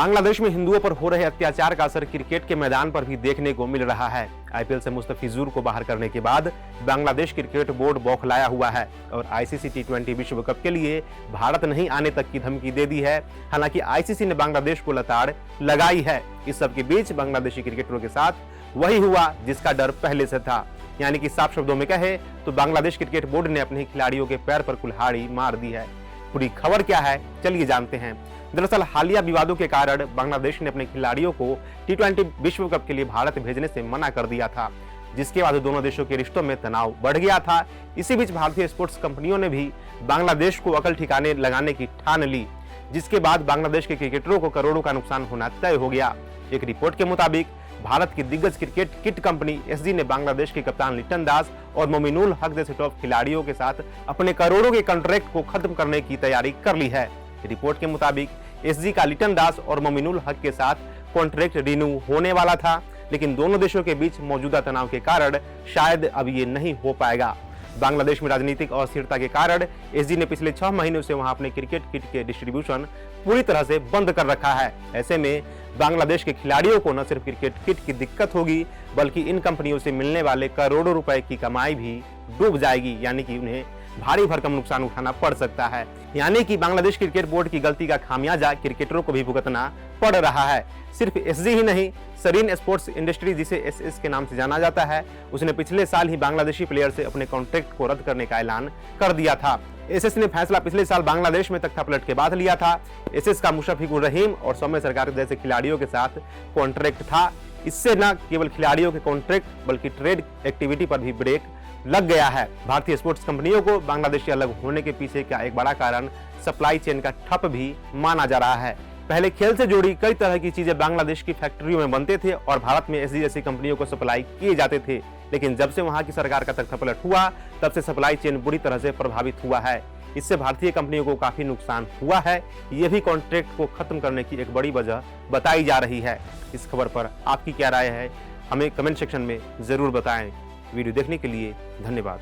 बांग्लादेश में हिंदुओं पर हो रहे अत्याचार का असर क्रिकेट के मैदान पर भी देखने को मिल रहा है। आईपीएल से मुस्तफिजुर को बाहर करने के बाद बांग्लादेश क्रिकेट बोर्ड बौखलाया हुआ है और आईसीसी टी20 विश्व कप के लिए भारत नहीं आने तक की धमकी दे दी है। हालांकि आईसीसी ने बांग्लादेश को लताड़ लगाई है। इस सब के बीच बांग्लादेशी क्रिकेटरों के साथ वही हुआ जिसका डर पहले से था, यानी कि साफ शब्दों में कहे तो बांग्लादेश क्रिकेट बोर्ड ने अपने खिलाड़ियों के पैर पर कुल्हाड़ी मार दी है। पूरी खबर क्या है, चलिए जानते हैं। दरअसल हालिया विवादों के कारण बांग्लादेश ने अपने खिलाड़ियों को टी20 विश्व कप के लिए भारत भेजने से मना कर दिया था, जिसके बाद दोनों देशों के रिश्तों में तनाव बढ़ गया था। इसी बीच भारतीय स्पोर्ट्स कंपनियों ने भी बांग्लादेश को अकल ठिकाने लगाने की ठान ली, जिसके बाद बांग्लादेश के क्रिकेटरों को करोड़ों का नुकसान होना तय हो गया। एक रिपोर्ट के मुताबिक भारत की दिग्गज क्रिकेट किट कंपनी एसजी ने बांग्लादेश के कप्तान लिटन दास और मोमिनुल हक जैसे टॉप खिलाड़ियों के साथ अपने करोड़ों के कॉन्ट्रैक्ट को खत्म करने की तैयारी कर ली है। रिपोर्ट के मुताबिक एसजी का लिटन दास और मोमिनुल हक के साथ कॉन्ट्रैक्ट रिन्यू होने वाला था, लेकिन दोनों देशों के बीच मौजूदा तनाव के कारण शायद अब ये नहीं हो पाएगा। बांग्लादेश में राजनीतिक अस्थिरता के कारण एसजी ने पिछले 6 महीनों से वहां अपने क्रिकेट किट के डिस्ट्रीब्यूशन पूरी तरह से बंद कर रखा है। ऐसे में बांग्लादेश के खिलाड़ियों को न सिर्फ क्रिकेट किट की दिक्कत होगी, बल्कि इन कंपनियों से मिलने वाले करोड़ों रुपए की कमाई भी डूब जाएगी, यानी कि उन्हें भारी भरकम नुकसान उठाना पड़ सकता है। यानी कि बांग्लादेश क्रिकेट बोर्ड की गलती का खामियाजा क्रिकेटरों को भी भुगतना पड़ रहा है। सिर्फ एसजी ही नहीं, सरीन स्पोर्ट्स इंडस्ट्री, जिसे एसएस के नाम से जाना जाता है, उसने पिछले साल ही बांग्लादेशी प्लेयर से अपने कॉन्ट्रैक्ट को रद्द करने का ऐलान कर दिया था। एसएस ने फैसला पिछले साल बांग्लादेश में तख्तापलट के बाद लिया था। एसएस का मुशफिकुर रहीम और सौम्य सरकार जैसे खिलाड़ियों के साथ कॉन्ट्रैक्ट था। इससे न केवल खिलाड़ियों के कॉन्ट्रैक्ट बल्कि ट्रेड एक्टिविटी पर भी ब्रेक लग गया है। भारतीय स्पोर्ट्स कंपनियों को बांग्लादेश से अलग होने के पीछे का एक बड़ा कारण सप्लाई चेन का ठप भी माना जा रहा है। पहले खेल से जुड़ी कई तरह की चीजें बांग्लादेश की फैक्ट्रियों में बनते थे और भारत में एसजी जैसी कंपनियों को सप्लाई किए जाते थे, लेकिन जब से वहां की सरकार का तख्तापलट हुआ तब से सप्लाई चेन बुरी तरह से प्रभावित हुआ है। इससे भारतीय कंपनियों को काफी नुकसान हुआ है। ये भी कॉन्ट्रैक्ट को खत्म करने की एक बड़ी वजह बताई जा रही है। इस खबर पर आपकी क्या राय है, हमें कमेंट सेक्शन में जरूर बताएं। वीडियो देखने के लिए धन्यवाद।